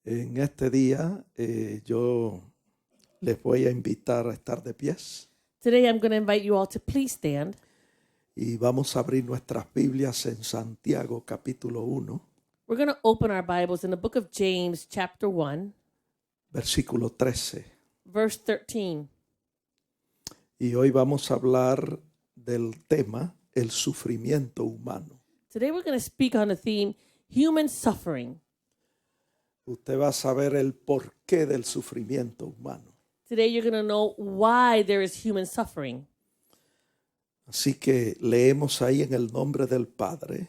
En este día yo les voy a invitar a estar de pies Today I'm going to invite you all to please stand. y vamos a abrir nuestras Biblias en Santiago capítulo 1, We're going to open our Bibles in the book of James, chapter 1, versículo 13. verse 13. Y hoy vamos a hablar del tema el sufrimiento humano. Today we're going to speak on the theme, human suffering. Usted va a saber el porqué del sufrimiento humano. Today you're going to know why there is human suffering. Así que leemos ahí en el nombre del Padre,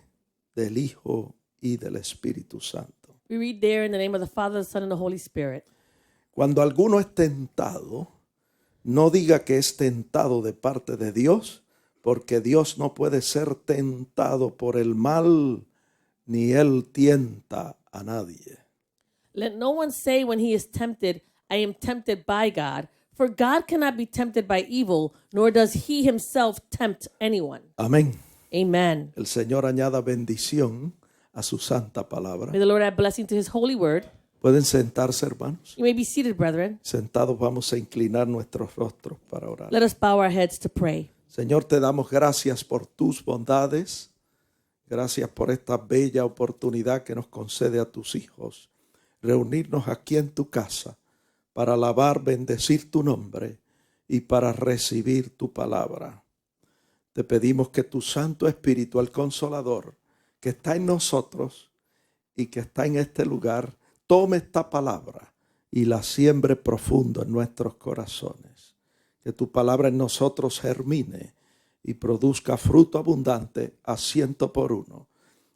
del Hijo y del Espíritu Santo. We read there in the name of the Father, the Son, and the Holy Spirit. Cuando alguno es tentado, no diga que es tentado de parte de Dios, porque Dios no puede ser tentado por el mal, ni Él tienta a nadie. Let no one say when he is tempted, I am tempted by God. For God cannot be tempted by evil, nor does he himself tempt anyone. Amén. Amen. El Señor añada bendición a su santa palabra. May the Lord add blessing to his holy word. Pueden sentarse, hermanos. You may be seated, brethren. Sentados vamos a inclinar nuestros rostros para orar. Let us bow our heads to pray. Señor, te damos gracias por tus bondades. Gracias por esta bella oportunidad que nos concede a tus hijos. Reunirnos aquí en tu casa para alabar, bendecir tu nombre y para recibir tu palabra. Te pedimos que tu Santo Espíritu, el Consolador, que está en nosotros y que está en este lugar, tome esta palabra y la siembre profundo en nuestros corazones. Que tu palabra en nosotros germine y produzca fruto abundante a 100%.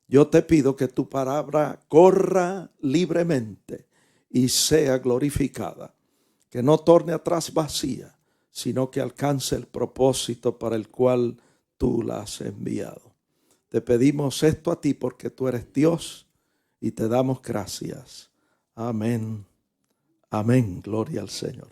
Yo te pido que tu palabra corra libremente y sea glorificada. Que no torne atrás vacía, sino que alcance el propósito para el cual tú la has enviado. Te pedimos esto a ti porque tú eres Dios y te damos gracias. Amén. Amén. Gloria al Señor.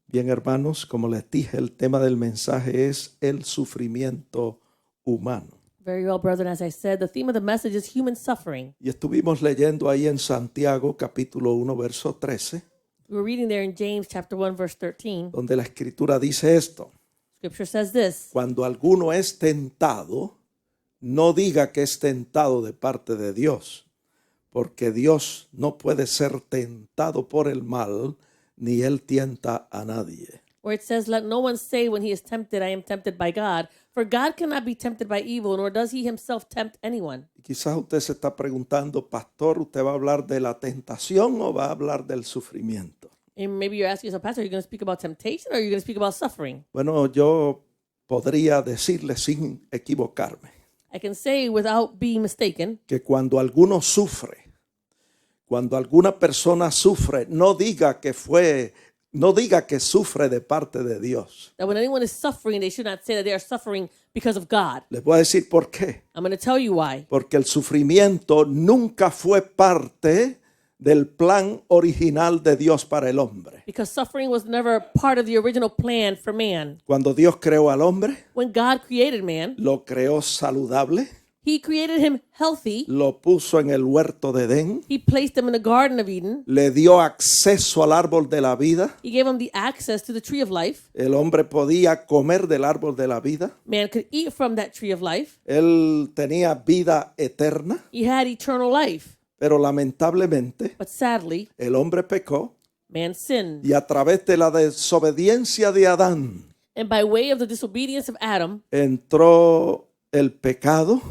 Bien, hermanos, como les dije, el tema del mensaje es el sufrimiento humano. Very well, brethren. As I said, the theme of the message is human suffering. Y estuvimos leyendo ahí en Santiago capítulo 1, verso 13, We were reading there in James chapter 1, verse 13. donde la escritura dice esto: Scripture says this, cuando alguno es tentado, no diga que es tentado de parte de Dios, porque Dios no puede ser tentado por el mal, ni Él tienta a nadie. where it says, let no one say when he is tempted, I am tempted by God. For God cannot be tempted by evil, nor does he himself tempt anyone. Y quizás usted se está preguntando, pastor, ¿usted va a hablar de la tentación o va a hablar del sufrimiento? And maybe you're asking yourself, Pastor, are you going to speak about temptation or are you going to speak about suffering? Bueno, yo podría decirle sin equivocarme I can say without being mistaken que cuando alguno sufre, cuando alguna persona sufre, no diga que sufre de parte de Dios. that when anyone is suffering, they should not say that they are suffering because of God. Les voy a decir por qué. I'm going to tell you why. Porque el sufrimiento nunca fue parte del plan original de Dios para el hombre. Because suffering was never part of the original plan for man. Cuando Dios creó al hombre, When God created man, lo creó saludable, he created him healthy. lo puso en el huerto de Edén, He placed him in the Garden of Eden. le dio acceso al árbol de la vida. He gave him the access to the tree of life. El hombre podía comer del árbol de la vida. Man could eat from that tree of life. Él tenía vida eterna, He had eternal life. pero lamentablemente But sadly, el hombre pecó man sinned. y a través de la desobediencia de Adán And by way of the disobedience of Adam, entró el pecado,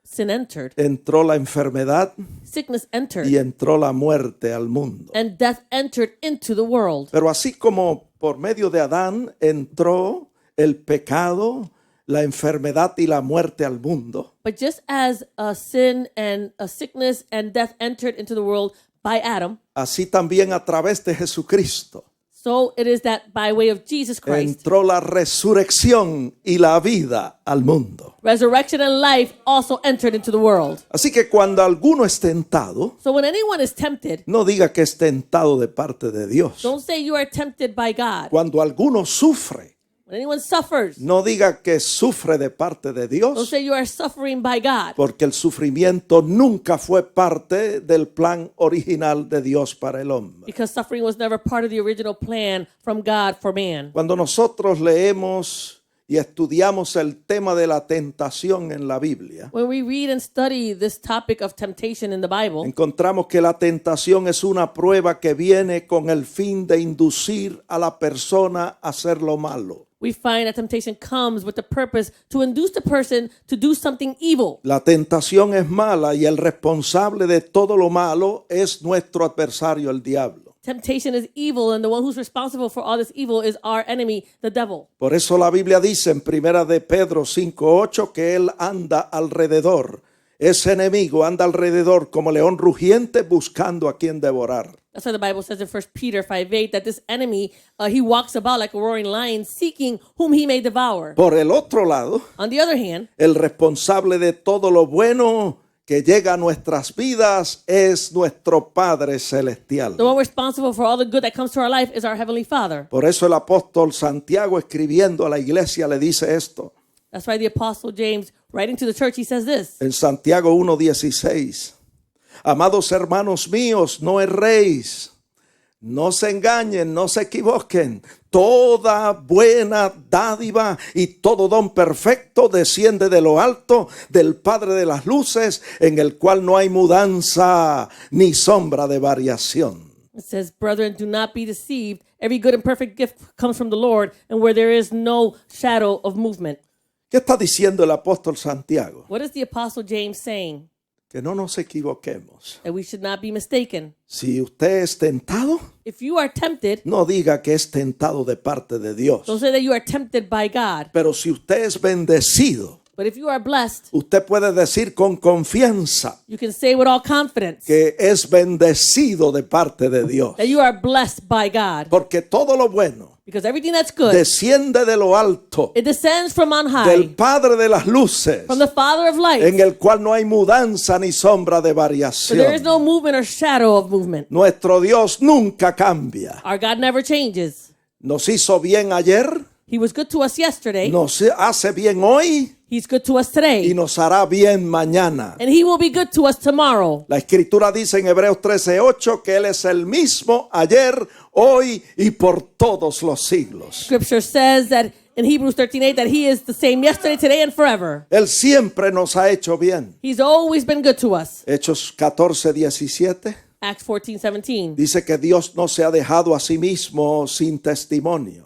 sin entered. entró la enfermedad Sickness entered. y entró la muerte al mundo. And death entered into the world. Pero así como por medio de Adán entró el pecado, la enfermedad y la muerte al mundo, But just as a sin and a sickness and death entered into the world by Adam, así también a través de Jesucristo so it is that by way of Jesus Christ, entró la resurrección y la vida al mundo. resurrection and life also entered into the world. Así que cuando alguno es tentado, So when anyone is tempted, no diga que es tentado de parte de Dios. don't say you are tempted by God. Cuando alguno sufre, When anyone suffers, no diga que sufre de parte de don't Dios, say you are suffering by God. porque el sufrimiento nunca fue parte del plan original de Dios para el hombre. Because suffering was never part of the original plan from God for man. Cuando nosotros leemos y estudiamos el tema de la tentación en la Biblia, When we read and study this topic of temptation in the Bible, encontramos que la tentación es una prueba que viene con el fin de inducir a la persona a hacer lo malo. we find that temptation comes with the purpose to induce the person to do something evil. La tentación es mala y el responsable de todo lo malo es nuestro adversario, el diablo. Temptation is evil, and the one who's responsible for all this evil is our enemy, the devil. Por eso la Biblia dice en 1 de Pedro 5:8 que él anda alrededor. Ese enemigo anda alrededor como león rugiente buscando a quien devorar. That's why the Bible says in 1 Peter 5:8 that this enemy, he walks about like a roaring lion, seeking whom he may devour. Por el otro lado, On the other hand, el responsable de todo lo bueno que llega a nuestras vidas es nuestro Padre Celestial. the one responsible for all the good that comes to our life is our Heavenly Father. Por eso el apóstol Santiago, escribiendo a la iglesia, le dice esto. That's why the Apostle James, writing to the church, he says this. En Santiago 1:16, amados hermanos míos, no erréis, no se engañen, no se equivoquen. Toda buena dádiva y todo don perfecto desciende de lo alto, del Padre de las luces, en el cual no hay mudanza ni sombra de variación. It says, brethren, do not be deceived. Every good and perfect gift comes from the Lord, and where there is no shadow of movement. ¿Qué está diciendo el apóstol Santiago? What is the Apostle James saying? Que no nos equivoquemos. That we should not be mistaken. Si usted es tentado, If you are tempted, no diga que es tentado de parte de Dios. don't say that you are tempted by God. Pero si usted es bendecido, But if you are blessed, usted puede decir con confianza you can say with all confidence que es bendecido de parte de Dios. that you are blessed by God. Porque todo lo bueno Because everything that's good, desciende de lo alto, it descends from on del high, Padre de las luces, from the Father of lights. en el cual no hay mudanza ni sombra de So there is variación. no movement or shadow of movement. Nuestro Dios nunca cambia. Our God never changes. Nos hizo bien ayer, He was good to us yesterday. nos hace bien hoy He's good to us y today. nos hará bien mañana. And he will be good to us tomorrow. La Escritura dice en Hebreos 13:8 que Él es el mismo ayer, hoy y por todos los siglos. Scripture says that in Hebrews 13:8 that he is the same yesterday, today, and forever. Él siempre nos ha hecho bien. He's always been good to us. Hechos 14:17 Acts 14:17. dice que Dios no se ha dejado a sí mismo sin testimonio,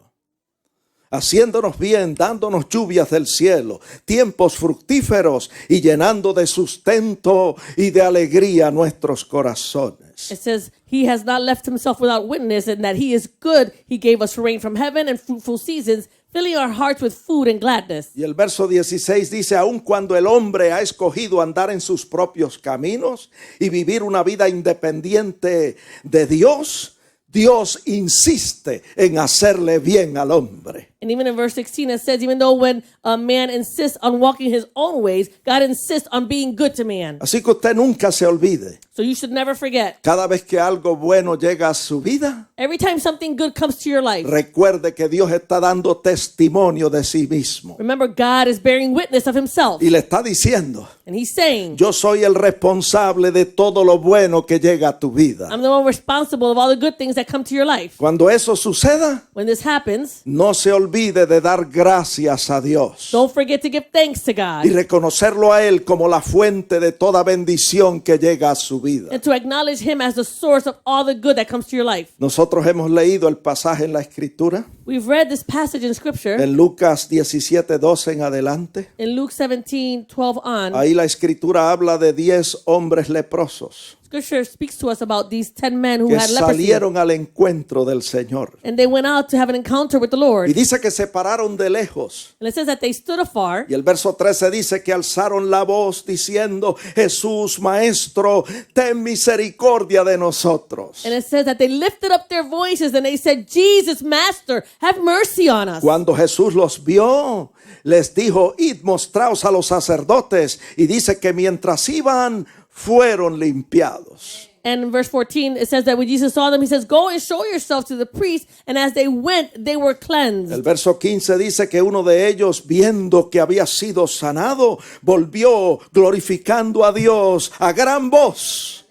haciéndonos bien, dándonos lluvias del cielo, tiempos fructíferos y llenando de sustento y de alegría nuestros corazones. It says he has not left himself without witness, and that he is good. He gave us rain from heaven and fruitful seasons, filling our hearts with food and gladness. Y el verso 16 dice, aun cuando el hombre ha escogido andar en sus propios caminos y vivir una vida independiente de Dios, Dios insiste en hacerle bien al hombre. And even in verse 16, it says, even though when a man insists on walking his own ways, God insists on being good to man. Así que usted nunca se olvide, So you should never forget. cada vez que algo bueno llega a su vida, Every time something good comes to your life, recuerde que Dios está dando testimonio de sí mismo. remember God is bearing witness of himself. Y le está diciendo, And he's saying, yo soy el responsable de todo lo bueno que llega a tu vida. I'm the one responsible of all the good things that come to your life. Cuando eso suceda, When this happens, no se olvide de dar gracias a Dios don't forget to give thanks to God y reconocerlo a Él como la fuente de toda bendición que llega a su vida. and to acknowledge him as the source of all the good that comes to your life. Nosotros hemos leído el pasaje en la Escritura, We've read this passage in scripture en Lucas 17:12 en adelante. in Luke 17:12 on. Ahí la Escritura habla de 10 hombres leprosos Scripture speaks to us about these 10 men who que had leprosy. salieron al encuentro del Señor. And they went out to have an encounter with the Lord. Y dice que se pararon de lejos. And it says that they stood afar. Y el verso 13 dice que alzaron la voz diciendo, Jesús, Maestro, ten misericordia de nosotros. And it says that they lifted up their voices and they said, Jesus, Master, have mercy on us. Cuando Jesús los vio, les dijo, id, mostraos a los sacerdotes. Y dice que mientras iban, fueron limpiados. And in verse 14, it says that when Jesus saw them, he says, go and show yourself to the priest. And as they went, they were cleansed. El verso 15 dice que uno de ellos, viendo que había sido sanado, volvió glorificando a Dios a gran voz.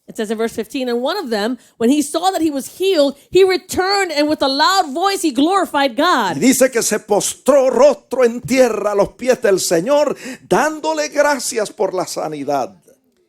It says in verse 15, and one of them, when he saw that he was healed, he returned and with a loud voice he glorified Y God. dice que se postró rostro en tierra a los pies del Señor, dándole gracias por la sanidad.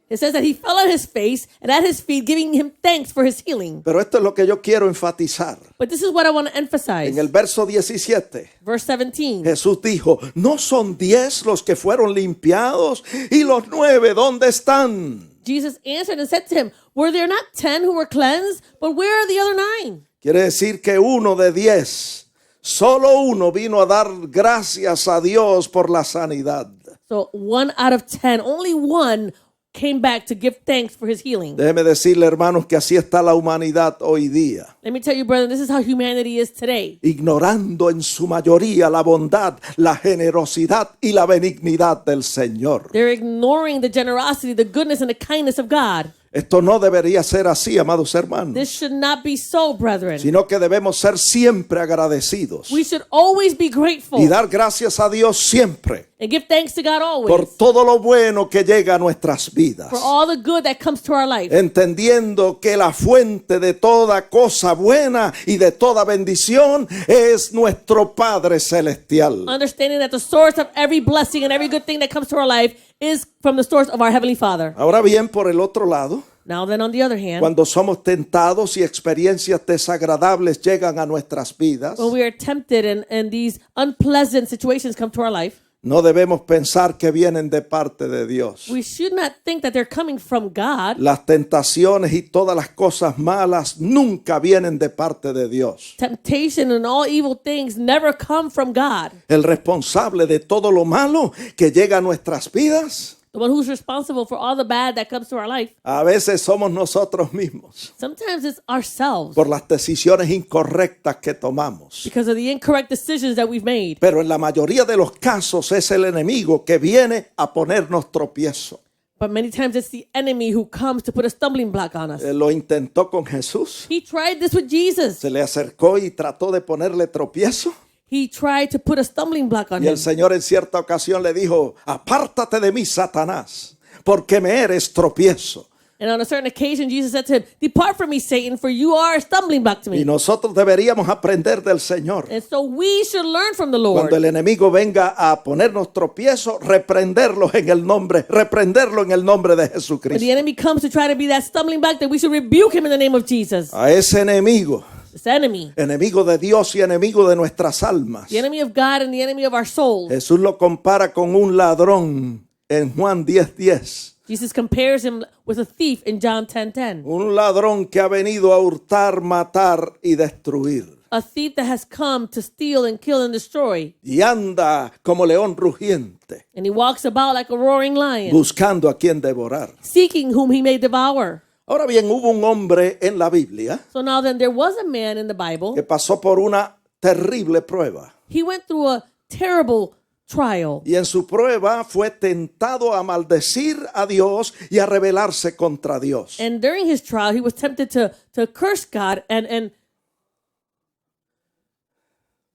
It says that he fell on his face and at his feet, giving him thanks for his healing. Pero esto es lo que yo quiero enfatizar. But this is what I want to emphasize. En el verso 17, Verse 17. Jesús dijo, ¿no son 10 los que fueron limpiados? ¿Y los 9 dónde están? Jesus answered and said to him, were there not 10 who were cleansed? But where are the other 9? Quiere decir que uno de 10, solo uno vino a dar gracias a Dios por la sanidad. So 1 out of 10, only one came back to give thanks for his healing. Déjeme decirle, hermanos, que así está la humanidad hoy día, Let me tell you, brother, this is how humanity is today. ignorando en su mayoría la bondad, la generosidad y la benignidad del Señor. They're ignoring the generosity, the goodness, and the kindness of God. Esto no debería ser así, amados hermanos, This should not be so, brethren. sino que debemos ser siempre agradecidos We should always be grateful y dar gracias a Dios siempre and give thanks to God por always todo lo bueno que llega a nuestras vidas, for all the good that comes to our life. entendiendo que la fuente de toda cosa buena y de toda bendición es nuestro Padre Celestial. Understanding that the source of every blessing and every good thing that comes to our life is from the source of our Heavenly Father. Ahora bien, por el otro lado, Now then, on the other hand, cuando somos tentados y experiencias desagradables llegan a nuestras vidas, when we are tempted and these unpleasant situations come to our life, no debemos pensar que vienen de parte de Dios. we should not think that they're coming from God. Las tentaciones y todas las cosas malas nunca vienen de parte de Dios. Temptation and all evil things never come from God. El responsable de todo lo malo que llega a nuestras vidas, The one who's responsible for all the bad that comes to our life, a veces somos nosotros mismos, sometimes it's ourselves por las decisiones incorrectas que tomamos. because of the incorrect decisions that we've made. Pero en la mayoría de los casos es el enemigo que viene a ponernos tropiezo. But many times it's the enemy who comes to put a stumbling block on us. Lo intentó con Jesús. He tried this with Jesus. Se le acercó y trató de ponerle tropiezo. He tried to put a stumbling block on Y el him. Señor en cierta ocasión le dijo, apártate de mí, Satanás, porque me eres tropiezo. And on a certain occasion, Jesus said to him, depart from me, Satan, for you are a stumbling block to Y me. nosotros deberíamos aprender del Señor. And so we should learn from the Lord. Cuando el enemigo venga a ponernos tropiezo, reprenderlo en el nombre de When the Jesucristo. enemy comes to try to be that stumbling block, then we should rebuke him in the name of Jesus. A ese enemigo, This enemy, enemigo de Dios y enemigo de nuestras almas, the enemy of God and the enemy of our souls. Jesús lo compara con un ladrón en Juan 10:10. Jesus compares him with a thief in John 10:10. Un ladrón que ha venido a hurtar, matar y destruir. A thief that has come to steal and kill and destroy. Y anda como león rugiente, And he walks about like a roaring lion, buscando a quien devorar. seeking whom he may devour. Ahora bien, hubo un hombre en la Biblia So now then, there was a man in the Bible. que pasó por una terrible prueba. He went through a terrible trial. Y en su prueba fue tentado a maldecir a Dios y a rebelarse contra Dios. And during his trial, he was tempted to curse God and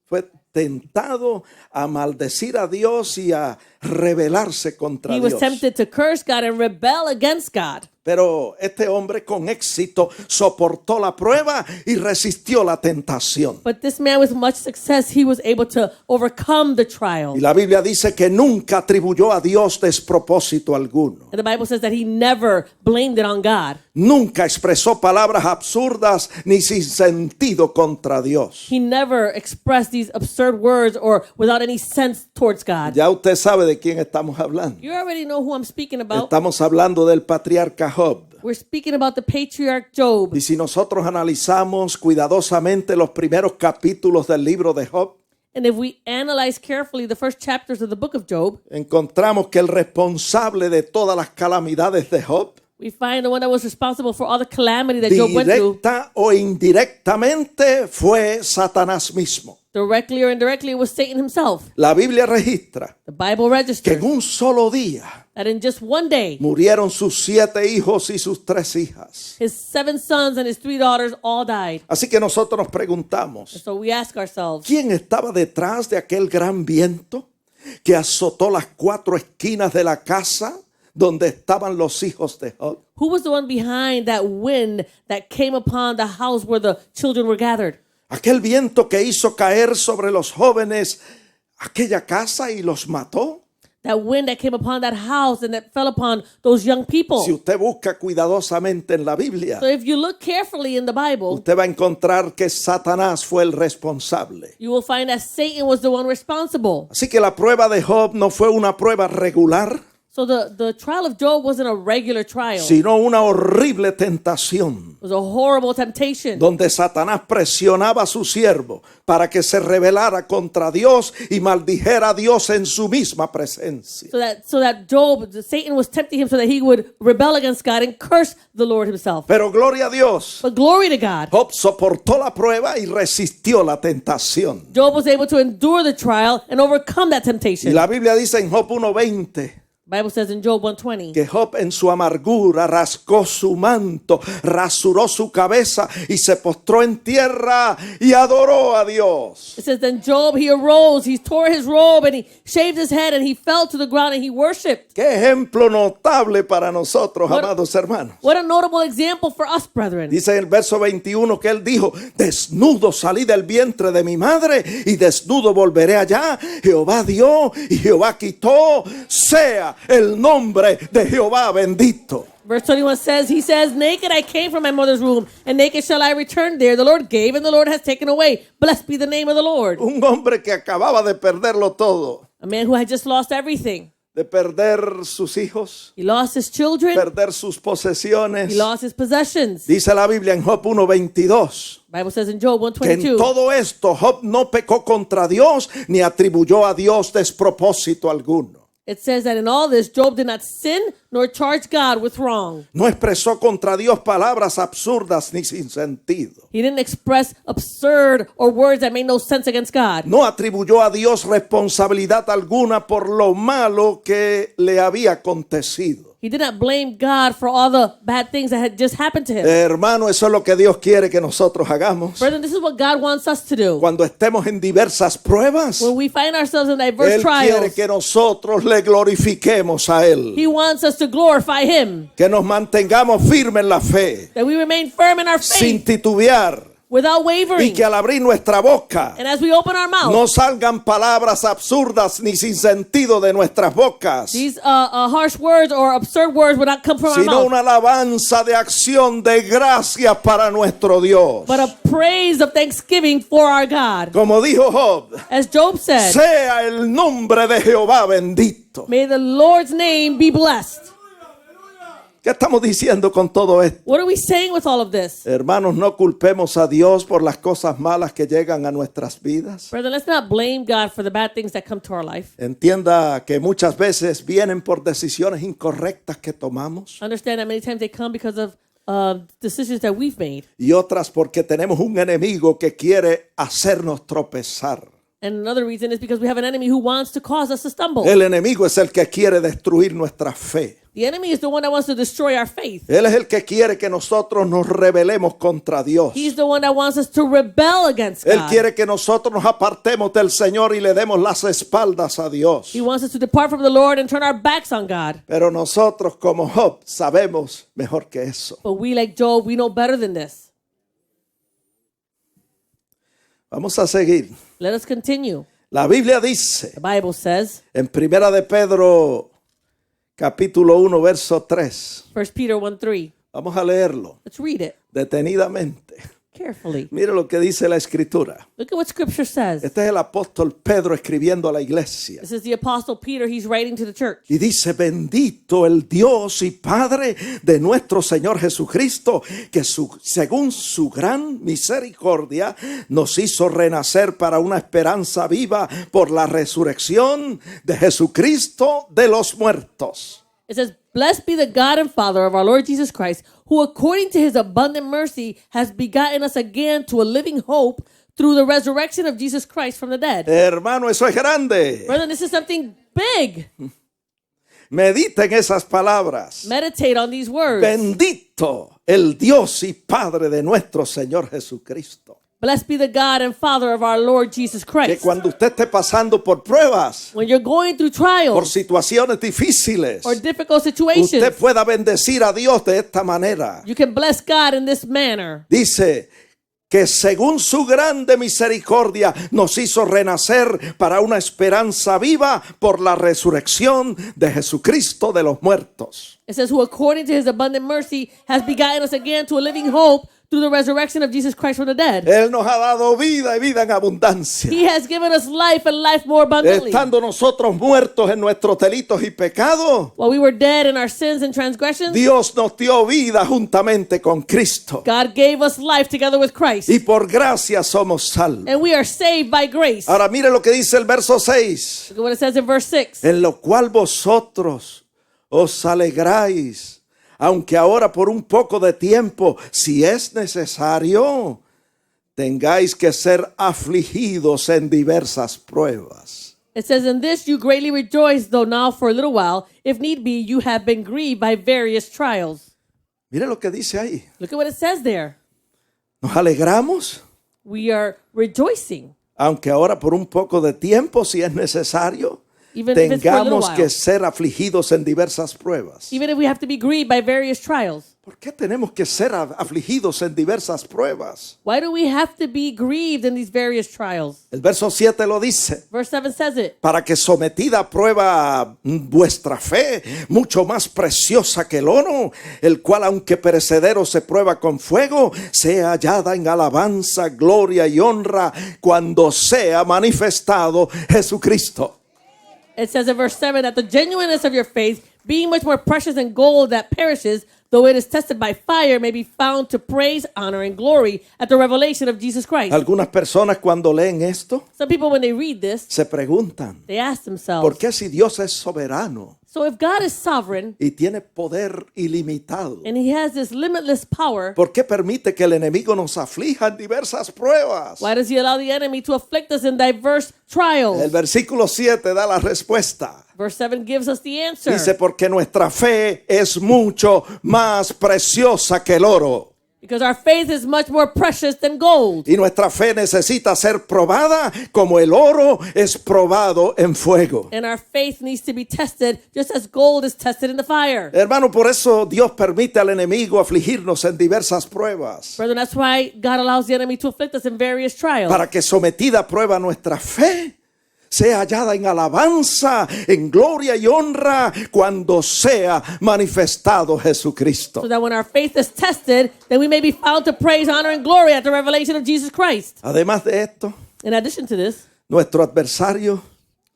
Fue tentado a maldecir a Dios y a rebelarse contra he was Dios. tempted to curse God and rebel against God. Pero este hombre con éxito soportó la prueba y resistió la tentación. But this man, with much success, he was able to overcome the trial. Y la Biblia dice que nunca atribuyó a Dios despropósito alguno. And the Bible says that he never blamed it on God. Nunca expresó palabras absurdas ni sin sentido contra Dios. He never expressed these absurd words or without any sense towards God. Ya usted sabe de quién estamos hablando. You already know who I'm speaking about. Estamos hablando del patriarca Job. We're speaking about the patriarch Job. Y si nosotros analizamos cuidadosamente los primeros capítulos del libro de Job, And if we analyze carefully the first chapters of the book of Job, encontramos que el responsable de todas las calamidades de Job, we find the one that was responsible for all the calamity that Job went through, directa o indirectamente, fue Satanás mismo. Directly or indirectly, it was Satan himself. La Biblia registra The Bible que registers en un solo día that in just one day, murieron sus 7 hijos y sus 3 hijas. his 7 sons and his 3 daughters all died. Así que nosotros nos preguntamos, So we ask ourselves, ¿quién estaba detrás de aquel gran viento que azotó las 4 esquinas de la casa donde estaban los hijos de Job? who was the one behind that wind that came upon the house where the children were gathered? Aquel viento que hizo caer sobre los jóvenes aquella casa y los mató. That wind that came upon that house and that fell upon those young people. Si usted busca cuidadosamente en la Biblia, So if you look carefully in the Bible, usted va a encontrar que Satanás fue el responsable. you will find that Satan was the one responsible. Así que la prueba de Job no fue una prueba regular, So the trial of Job wasn't a regular trial. sino una horrible tentación, It was a horrible temptation. donde Satanás presionaba a su siervo para que se rebelara contra Dios y maldijera a Dios en su misma presencia. So that Satan was tempting him so that he would rebel against God and curse the Lord himself. Pero gloria a Dios, But glory to God. Job soportó la prueba y resistió la tentación. Job was able to endure the trial and overcome that Y temptation. la Biblia dice en Job 1:20 The Bible says in Job 1:20, que Job en su amargura rascó su manto, rasuró su cabeza y se postró en tierra y adoró a Dios. it says, then Job, he arose, he tore his robe, and he shaved his head, and he fell to the ground, and he worshipped. Qué ejemplo notable para nosotros, What- amados hermanos. What a notable example for us, brethren. Dice en el verso 21 que él dijo, desnudo salí del vientre de mi madre y desnudo volveré allá. Jehová dio y Jehová quitó, sea el nombre de Jehová bendito. Verse 21 says, he says, naked I came from my mother's womb, and naked shall I return there. The Lord gave, and the Lord has taken away. Blessed be the name of the Lord. Un hombre que acababa de perderlo todo, A man who had just lost everything. de perder sus hijos, He lost his children. perder sus posesiones. He lost his possessions. Dice la Biblia en Job 1:22 The Bible says in Job que en 1:22, todo esto Job no pecó contra Dios ni atribuyó a Dios despropósito alguno. it says that in all this, Job did not sin nor charge God with wrong. No expresó contra Dios palabras absurdas ni sin sentido. He didn't express absurd or words that made no sense against God. No atribuyó a Dios responsabilidad alguna por lo malo que le había acontecido. He did not blame God for all the bad things that had just happened to him. Hermano, eso es lo que Dios quiere que nosotros hagamos. Brethren, this is what God wants us to do. Cuando estemos en diversas pruebas, When we find ourselves in diverse Él quiere trials, que nosotros le glorifiquemos a Él. He wants us to glorify Him, Que nos mantengamos firmes en la fe, that we remain firm in our sin faith titubear. without Y wavering. que al abrir nuestra boca And as we open our mouth, no salgan palabras absurdas ni sin sentido de nuestras bocas, these harsh words or absurd words would not come from our sino mouth, una alabanza de acción de gracias para nuestro Dios. but a praise of thanksgiving for our God. Como dijo Job, As Job said, sea el nombre de Jehová bendito. may the Lord's name be blessed. ¿Qué estamos diciendo con todo esto? What are we saying with all of this? Hermanos, no culpemos a Dios por las cosas malas que llegan a nuestras vidas. Brethren, let's not blame God for the bad things that come to our life. Entienda que muchas veces vienen por decisiones incorrectas que tomamos Understand that many times they come because of decisions that we've made. y otras porque tenemos un enemigo que quiere hacernos tropezar. And another reason is because we have an enemy who wants to cause us to stumble. El enemigo es el que quiere destruir nuestra fe. The enemy is the one that wants to destroy our faith. Él es el que quiere que nosotros nos rebelemos contra Dios. He's the one that wants us to rebel against Él God. quiere que nosotros nos apartemos del Señor y le demos las espaldas a Dios. He wants us to depart from the Lord and turn our backs on God. Pero nosotros como Job sabemos mejor que eso. But we, like Job, we know better than this. Vamos a seguir. Let us continue. La Biblia dice The Bible says, en Primera de Pedro capítulo 1 verso 3. 1 Peter 1:3. Vamos a leerlo Let's read it detenidamente. carefully. Mire lo que dice la escritura. Look at what Scripture says. Este es el apóstol Pedro escribiendo a la iglesia. This is the Apostle Peter. He's writing to the church. Y dice, bendito el Dios y Padre de nuestro Señor Jesucristo, que según su gran misericordia nos hizo renacer para una esperanza viva por la resurrección de Jesucristo de los muertos. It says, blessed be the God and Father of our Lord Jesus Christ, who according to his abundant mercy has begotten us again to a living hope through the resurrection of Jesus Christ from the dead. Hermano, eso es grande. Brethren, this is something big. Medita en esas palabras. Meditate on these words. Bendito el Dios y Padre de nuestro Señor Jesucristo. Blessed be the God and Father of our Lord Jesus Que Christ. cuando usted esté pasando por pruebas, When you're going through por trials situaciones difíciles, or difficult situations, usted pueda bendecir a Dios de esta manera. you can bless God in this manner. Dice que según su grande misericordia nos hizo renacer para una esperanza viva por la resurrección de Jesucristo de los muertos. It says, who according to his abundant mercy has begotten us again to a living hope through the resurrection of Jesus Christ from the dead. Él nos ha dado vida y vida en abundancia. He has given us life and life more abundantly. Estando nosotros muertos en nuestros delitos y pecados, While we were dead in our sins and transgressions, Dios nos dio vida juntamente con Cristo. God gave us life together with Christ. Y por gracia somos salvos. And we are saved by grace. Ahora mire lo que dice el verso 6. Look at what it says in verse 6. En lo cual vosotros os alegráis, aunque ahora por un poco de tiempo, si es necesario, tengáis que ser afligidos en diversas pruebas. It says, in this you greatly rejoice, though now for a little while, if need be, you have been grieved by various trials. Mire lo que dice ahí. Look at what it says there. Nos alegramos, We are rejoicing, aunque ahora por un poco de tiempo, si es necesario, even if it's for a little tengamos while. que ser afligidos en diversas pruebas. Even if we have to be grieved by various trials. ¿Por qué tenemos que ser afligidos en diversas pruebas? Why do we have to be grieved in these various trials? El verso 7 lo dice. Verse 7 says it. Para que sometida a prueba vuestra fe, mucho más preciosa que el oro, el cual aunque perecedero se prueba con fuego, sea hallada en alabanza, gloria y honra cuando sea manifestado Jesucristo. It says in verse 7 that the genuineness of your faith, being much more precious than gold that perishes, though it is tested by fire, may be found to praise, honor, and glory at the revelation of Jesus Christ. Algunas personas cuando leen esto Some people, when they read this, se preguntan, they ask ¿por themselves, qué si Dios es soberano so if God is sovereign y tiene poder ilimitado, and he has this limitless power, por qué permite que el enemigo nos aflija en diversas pruebas? why does he allow the enemy to afflict us in diverse trials? El versículo 7 da la respuesta. Verse 7 gives us the answer. Dice, porque nuestra fe es mucho más preciosa que el oro. Because our faith is much more precious than gold. Y nuestra fe necesita ser probada como el oro es probado en fuego. And our faith needs to be tested just as gold is tested in the fire. Hermano, por eso Dios permite al enemigo afligirnos en diversas pruebas. Brethren, that's why God allows the enemy to afflict us in various trials. Para que sometida a prueba nuestra fe sea hallada en alabanza, en gloria y honra cuando sea manifestado Jesucristo. So that when our faith is tested, then we may be found to praise, honor, and glory at the revelation of Jesus Christ. Además de esto, In addition to this, nuestro adversario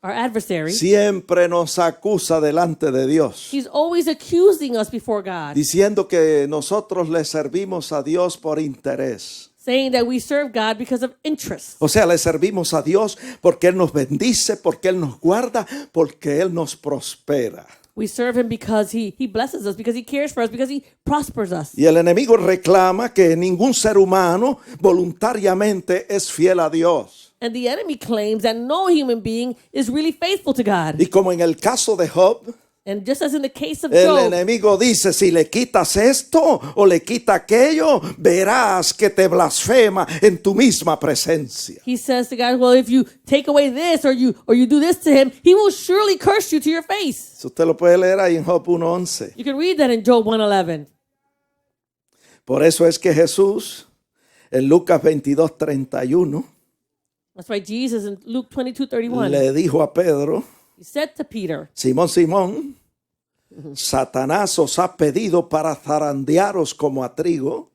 our adversary, siempre nos acusa delante de Dios, he's always accusing us before God, diciendo que nosotros le servimos a Dios por interés. saying that we serve God because of interest. O sea, le servimos a Dios porque Él nos bendice, porque Él nos guarda, porque Él nos prospera. We serve him because he blesses us, because he cares for us, because he prospers us. Y el enemigo reclama que ningún ser humano voluntariamente es fiel a Dios. And the enemy claims that no human being is really faithful to God. Y como en el caso de Job, And just as in the case of el Job, enemigo dice, si le quitas esto o le quita aquello, verás que te blasfema en tu misma presencia. he says to God, well, if you take away this or you do this to him, he will surely curse you to your face. Eso usted lo puede leer ahí en Job 1:11. You can read that in Job 1:11. Por eso es que Jesús, en Lucas 22:31, That's why Jesus in Luke 22:31, le dijo a Pedro, he said to Peter, Simón, Simón, Satanás os ha pedido para zarandearos como a trigo,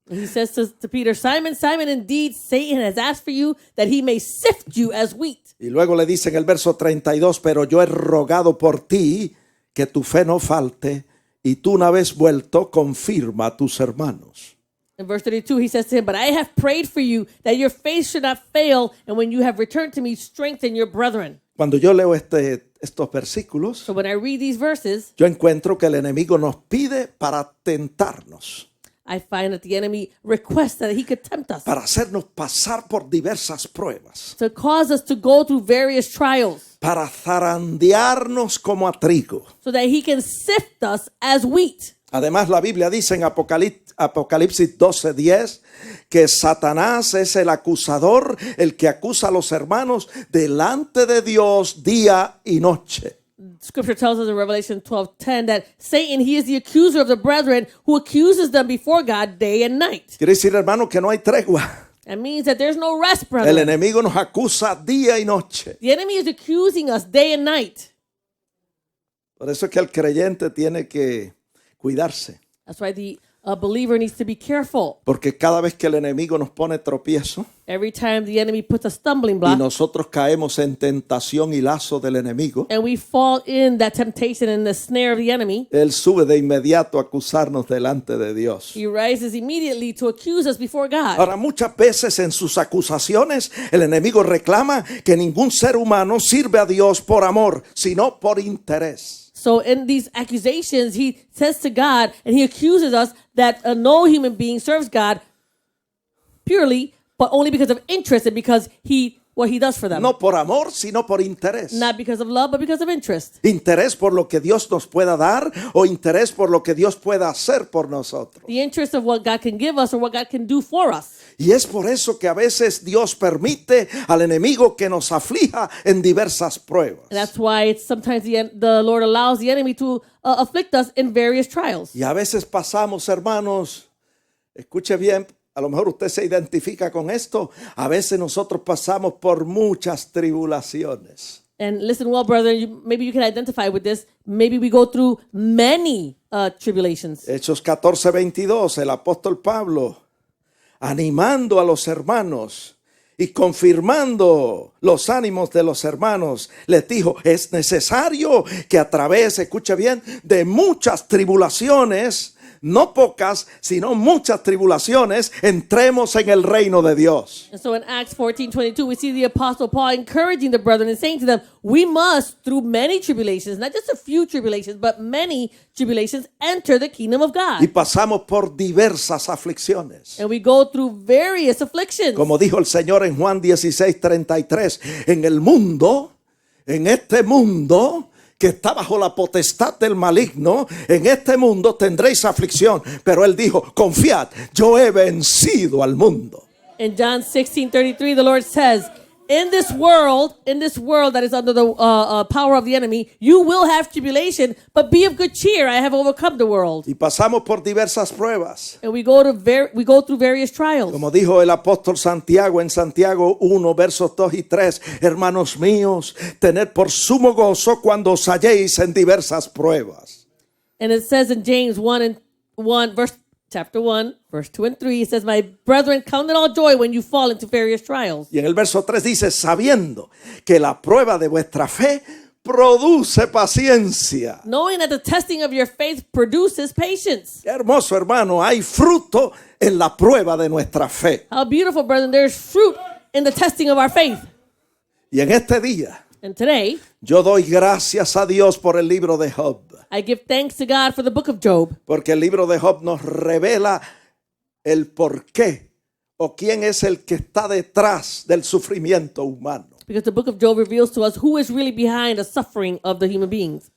he says to Peter, Simon, Simon, indeed Satan has asked for you that he may sift you as wheat. y luego le dice en el verso 32, pero yo he rogado por ti que tu fe no falte, y tú una vez vuelto confirma a tus hermanos. In verse 32, he says to him, but I have prayed for you that your faith should not fail, and when you have returned to me, strengthen your brethren. Cuando yo leo estos versículos, So when I read these verses, yo encuentro que el enemigo nos pide para tentarnos. I find that the enemy requests that he could tempt us para hacernos pasar por diversas pruebas, to cause us to go through various trials para zarandearnos como a trigo. so that he can sift us as wheat. Además, la Biblia dice en Apocalipsis 12:10 que Satanás es el acusador, el que acusa a los hermanos delante de Dios día y noche. Scripture tells us in Revelation 12:10 that Satan, he is the accuser of the brethren who accuses them before God day and night. Quiere decir, hermano, que no hay tregua. That means that there's no rest, El brethren. enemigo nos acusa día y noche. The enemy is accusing us day and night. Por eso es que el creyente tiene que cuidarse. That's why the believer needs to be careful. Porque cada vez que el enemigo nos pone tropiezo Every time the enemy puts a stumbling y block nosotros caemos en tentación y lazo del enemigo, and we fall in that temptation and the snare of the enemy, él sube de inmediato a acusarnos delante de Dios. he rises immediately to accuse us before God. Ahora, muchas veces en sus acusaciones el enemigo reclama que ningún ser humano sirve a Dios por amor, sino por interés. So in these accusations, he says to God and he accuses us that no human being serves God purely, but only because of interest and because what he does for them. No por amor, sino por interés. Not because of love, but because of interest. Interés por lo que Dios nos pueda dar o interés por lo que Dios pueda hacer por nosotros. The interest of what God can give us or what God can do for us. Y es por eso que a veces Dios permite al enemigo que nos aflija en diversas pruebas. And that's why it's sometimes the Lord allows the enemy to afflict us in various trials. Y a veces pasamos, hermanos, escuche bien, a lo mejor usted se identifica con esto, a veces nosotros pasamos por muchas tribulaciones. And listen well, brother, maybe you can identify with this. Maybe we go through many tribulations. Hechos 14:22, el apóstol Pablo, animando a los hermanos y confirmando los ánimos de los hermanos, les dijo, es necesario que a través, escuche bien, de muchas tribulaciones, no pocas, sino muchas tribulaciones, entremos en el reino de Dios. And so in Acts 14:22, we see the Apostle Paul encouraging the brethren and saying to them, we must, through many tribulations, not just a few tribulations, but many tribulations, enter the kingdom of God. Y pasamos por diversas aflicciones. And we go through various afflictions. Como dijo el Señor en Juan 16:33, en el mundo, en este mundo que está bajo la potestad del maligno, en este mundo tendréis aflicción. Pero él dijo, confiad, yo he vencido al mundo. In John 16:33, the Lord says, in this world that is under the power of the enemy, you will have tribulation, but be of good cheer. I have overcome the world. Y pasamos por diversas pruebas. And we go through various trials. Como dijo el apóstol Santiago en Santiago 1, versos 2 y 3, hermanos míos, tened por sumo gozo cuando os halléis en diversas pruebas. And it says in James chapter 1, verse 2 and 3, it says, my brethren, count it all joy when you fall into various trials. Y en el verso 3 dice, sabiendo que la prueba de vuestra fe produce paciencia. Knowing that the testing of your faith produces patience. Qué hermoso, hermano, hay fruto en la prueba de nuestra fe. How beautiful, brethren, there's fruit in the testing of our faith. Y en este día, And today, yo doy gracias a Dios por el libro de Job. I give thanks to God for the book of Job. Porque el libro de Job nos revela el por qué o quién es el que está detrás del sufrimiento humano. Because the book of Job reveals to us who is really behind the suffering of the human beings.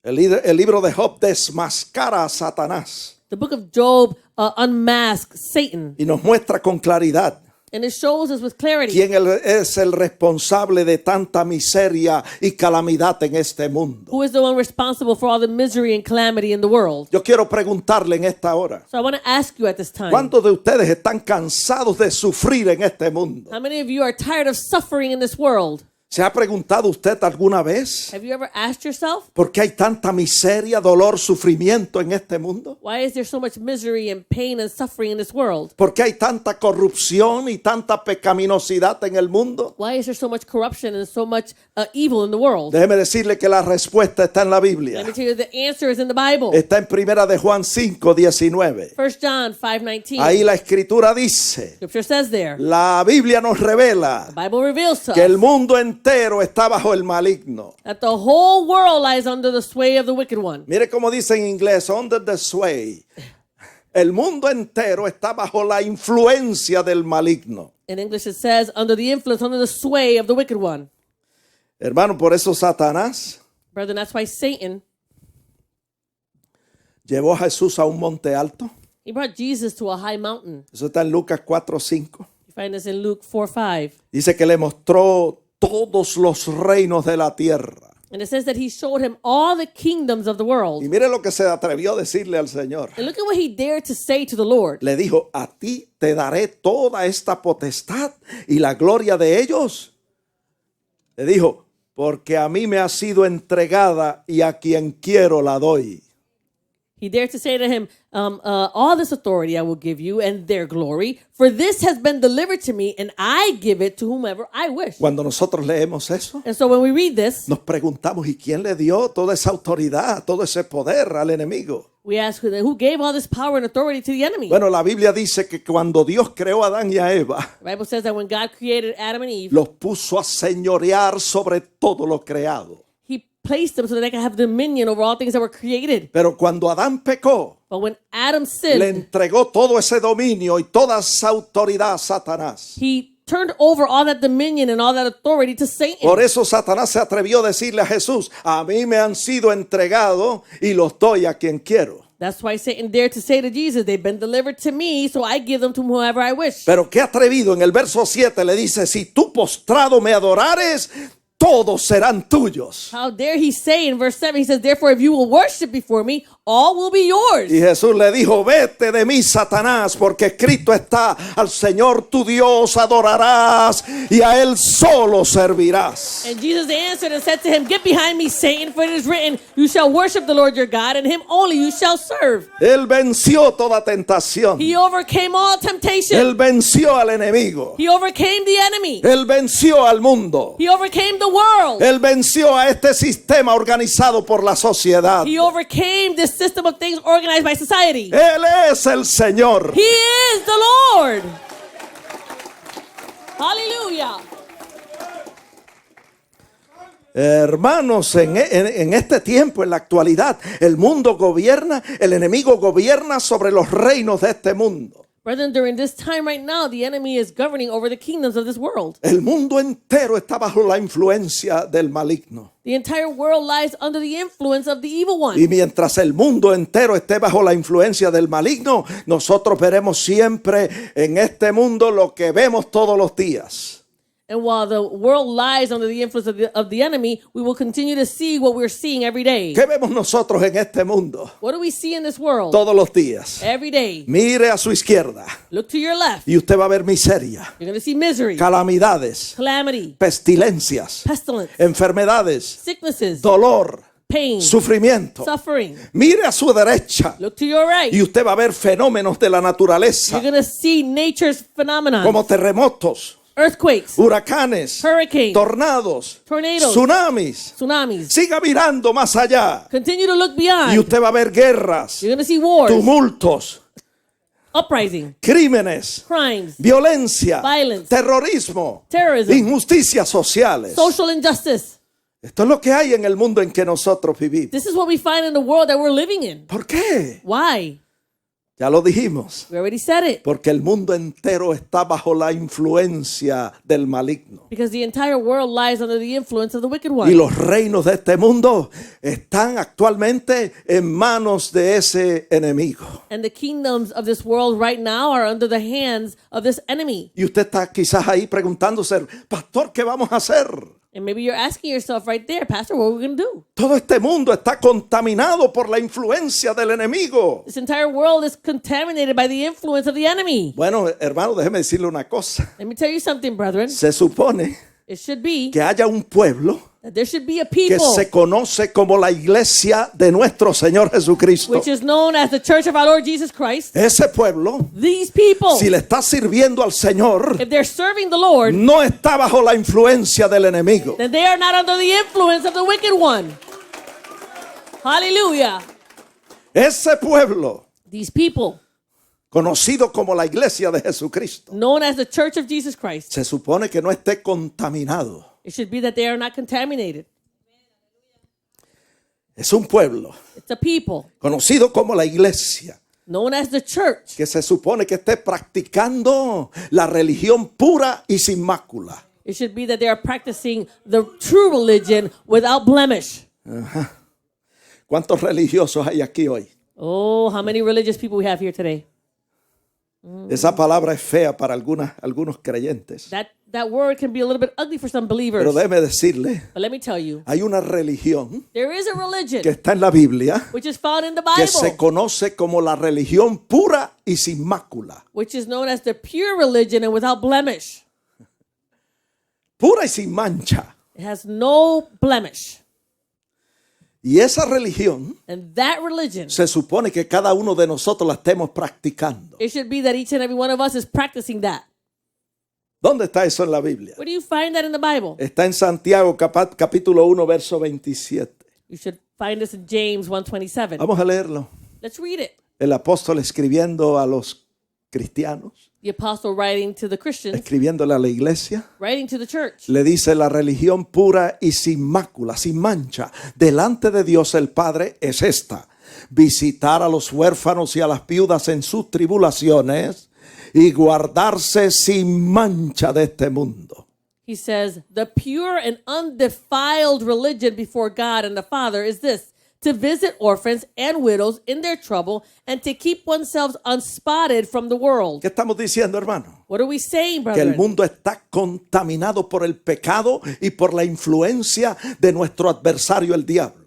El libro de Job desmascara a Satanás The book of Job unmasks Satan. y nos muestra con claridad And it shows us with clarity quién es el responsable de tanta miseria y calamidad en este mundo. who is the one responsible for all the misery and calamity in the world. Yo quiero preguntarle en esta hora, So I want to ask you at this time, ¿cuántos de ustedes están cansados de sufrir en este mundo? how many of you are tired of suffering in this world? ¿Se ha preguntado usted alguna vez Have you ever asked yourself, por qué hay tanta miseria, dolor, sufrimiento en este mundo? why is there so much misery and pain and suffering in this world? ¿Por qué hay tanta corrupción y tanta pecaminosidad en el mundo? Why is there so much corruption and so much evil in the world? Déjeme decirle que la respuesta está en la Let Biblia. me tell you, the answer is in the Bible. Está en Primera de Juan 5:19. 1 John 5:19. Ahí la escritura dice, Scripture says there, la Biblia nos revela the Bible reveals to que el us mundo entero está bajo el maligno. that the whole world lies under the sway of the wicked one. Mire cómo dice en inglés, under the sway. El mundo entero está bajo la influencia del maligno. In English it says, under the influence, under the sway of the wicked one. Hermano, por eso Satanás Brethren, that's why Satan, llevó a Jesús a un monte alto. he brought Jesus to a high mountain. Eso está en Lucas 4:5. You find this in Luke 4:5. Dice que le mostró todos los reinos de la tierra. And it says that he showed him all the kingdoms of the world. Y mire lo que se atrevió a decirle al Señor. And look at what he dared to say to the Lord. Le dijo, a ti te daré toda esta potestad y la gloria de ellos. Le dijo, porque a mí me ha sido entregada y a quien quiero la doy. He dared to say to him, all this authority I will give you and their glory, for this has been delivered to me, and I give it to whomever I wish. Cuando nosotros leemos eso, And so when we read this, nos preguntamos, ¿y quién le dio toda esa autoridad, todo ese poder al enemigo? we ask who gave all this power and authority to the enemy. Bueno, la Biblia dice que cuando Dios creó a Adán y a Eva, The Bible says that when God created Adam and Eve, los puso a señorear sobre todo lo creado. he placed them so that they could have dominion over all things that were created. Pero cuando Adán pecó, But when Adam le sinned, entregó todo ese dominio y toda esa autoridad a Satanás. he turned over all that dominion and all that authority to Satan. Por eso Satanás se atrevió a decirle a Jesús, a mí me han sido entregados y los doy a quien quiero. That's why Satan dared to say to Jesus, they've been delivered to me, so I give them to whoever I wish. Pero qué atrevido, en el verso 7 le dice, si tú postrado me adorares, todos serán tuyos. How dare he say in verse 7, he says, therefore if you will worship before me, all will be yours. Y Jesús le dijo, vete de mí, Satanás, porque escrito está, al Señor tu Dios adorarás y a Él solo servirás. And Jesus answered and said to him, get behind me, Satan, for it is written, you shall worship the Lord your God, and him only you shall serve. Él venció toda tentación. He overcame all temptation. Él venció al enemigo. He overcame the enemy. Él venció al mundo. He overcame the world. Él venció a este sistema organizado por la sociedad. He overcame this system of things organized by society. Él es el Señor. He is the Lord. Hallelujah. Hermanos, en este tiempo, en la actualidad, el mundo gobierna, el enemigo gobierna sobre los reinos de este mundo. Brethren, during this time right now, the enemy is governing over the kingdoms of this world. El mundo entero está bajo la influencia del maligno. The entire world lies under the influence of the evil one. Y mientras el mundo entero esté bajo la influencia del maligno, nosotros veremos siempre en este mundo lo que vemos todos los días. And while the world lies under the influence of the enemy, we will continue to see what we're seeing every day. ¿Qué vemos nosotros en este mundo? What do we see in this world? Todos los días. Every day. Mire a su izquierda Look to your left. y usted va a ver miseria, You're going to see misery, calamidades, calamity, pestilencias, pestilence, enfermedades, sicknesses, dolor, pain, sufrimiento. suffering. Mire a su derecha Look to your right. y usted va a ver fenómenos de la naturaleza You're going to see nature's phenomena, como terremotos, earthquakes, huracanes, hurricanes, tornados, tornadoes, tsunamis. tsunamis. Siga mirando más allá Continue to look y beyond. usted va a ver guerras, You're going to see wars, tumultos, uprising, crímenes, crimes, violencia, Violence. terrorismo, terrorism, injusticias sociales. social injustice. Esto es lo que hay en el mundo en que nosotros vivimos. This is what we find in the world that we're living in. ¿Por qué? Why? Ya lo dijimos. We already said it. Porque el mundo entero está bajo la influencia del maligno. Because the entire world lies under the influence of the wicked one. Y los reinos de este mundo están actualmente en manos de ese enemigo. And the kingdoms of this world right now are under the hands of this enemy. Y usted está quizás ahí preguntándose, pastor, ¿qué vamos a hacer? And maybe you're asking yourself right there, Pastor, what are we going to do? Todo este mundo está contaminado por la influencia del enemigo. This entire world is contaminated by the influence of the enemy. Bueno, hermano, déjeme decirle una cosa. Let me tell you something, brethren. Se supone It should be que haya un pueblo that there should be a que people se conoce como la iglesia de nuestro Señor Jesucristo. which is known as the Church of our Lord Jesus Christ. Ese pueblo, These people, si le está sirviendo al Señor, if they're serving the Lord, no está bajo la influencia del enemigo. then they are not under the influence of the wicked one. Hallelujah. Ese pueblo, These people, conocido como la iglesia de Jesucristo, known as the Church of Jesus Christ, se supone que no esté contaminado. it should be that they are not contaminated. Es un pueblo It's a people conocido como la iglesia known as the church, que se supone que esté practicando la religión pura y sin mácula. it should be that they are practicing the true religion without blemish. ¿Cuántos religiosos hay aquí hoy? Oh, how many religious people we have here today. Esa palabra es fea para algunos creyentes. That word can be a little bit ugly for some believers. Pero déjeme decirle, But let me tell you, hay una religión there is a religion que está en la Biblia which is found in the que se Bible, conoce como la religión pura y sin mácula. which is known as the pure religion and without blemish. Pura y sin mancha. It has no blemish. Y esa religión And that religion, se supone que cada uno de nosotros la estemos practicando. it should be that each and every one of us is practicing that. ¿Dónde está eso en la Biblia? Where do you find that in the Bible? Está en Santiago capítulo 1, verso 27. You should find this in James 1:27. Vamos a leerlo. Let's read it. El apóstol escribiendo a los cristianos, The apostle writing to the Christians, escribiéndole a la iglesia, writing to the church. le dice: la religión pura y sin mácula, sin mancha, delante de Dios el Padre es esta: visitar a los huérfanos y a las viudas en sus tribulaciones y guardarse sin mancha de este mundo. He says, the pure and undefiled religion before God and the Father is this: to visit orphans and widows in their trouble and to keep oneself unspotted from the world. ¿Qué estamos diciendo, hermano? What are we saying, Que el brethren? mundo está contaminado por el pecado y por la influencia de nuestro adversario, el diablo.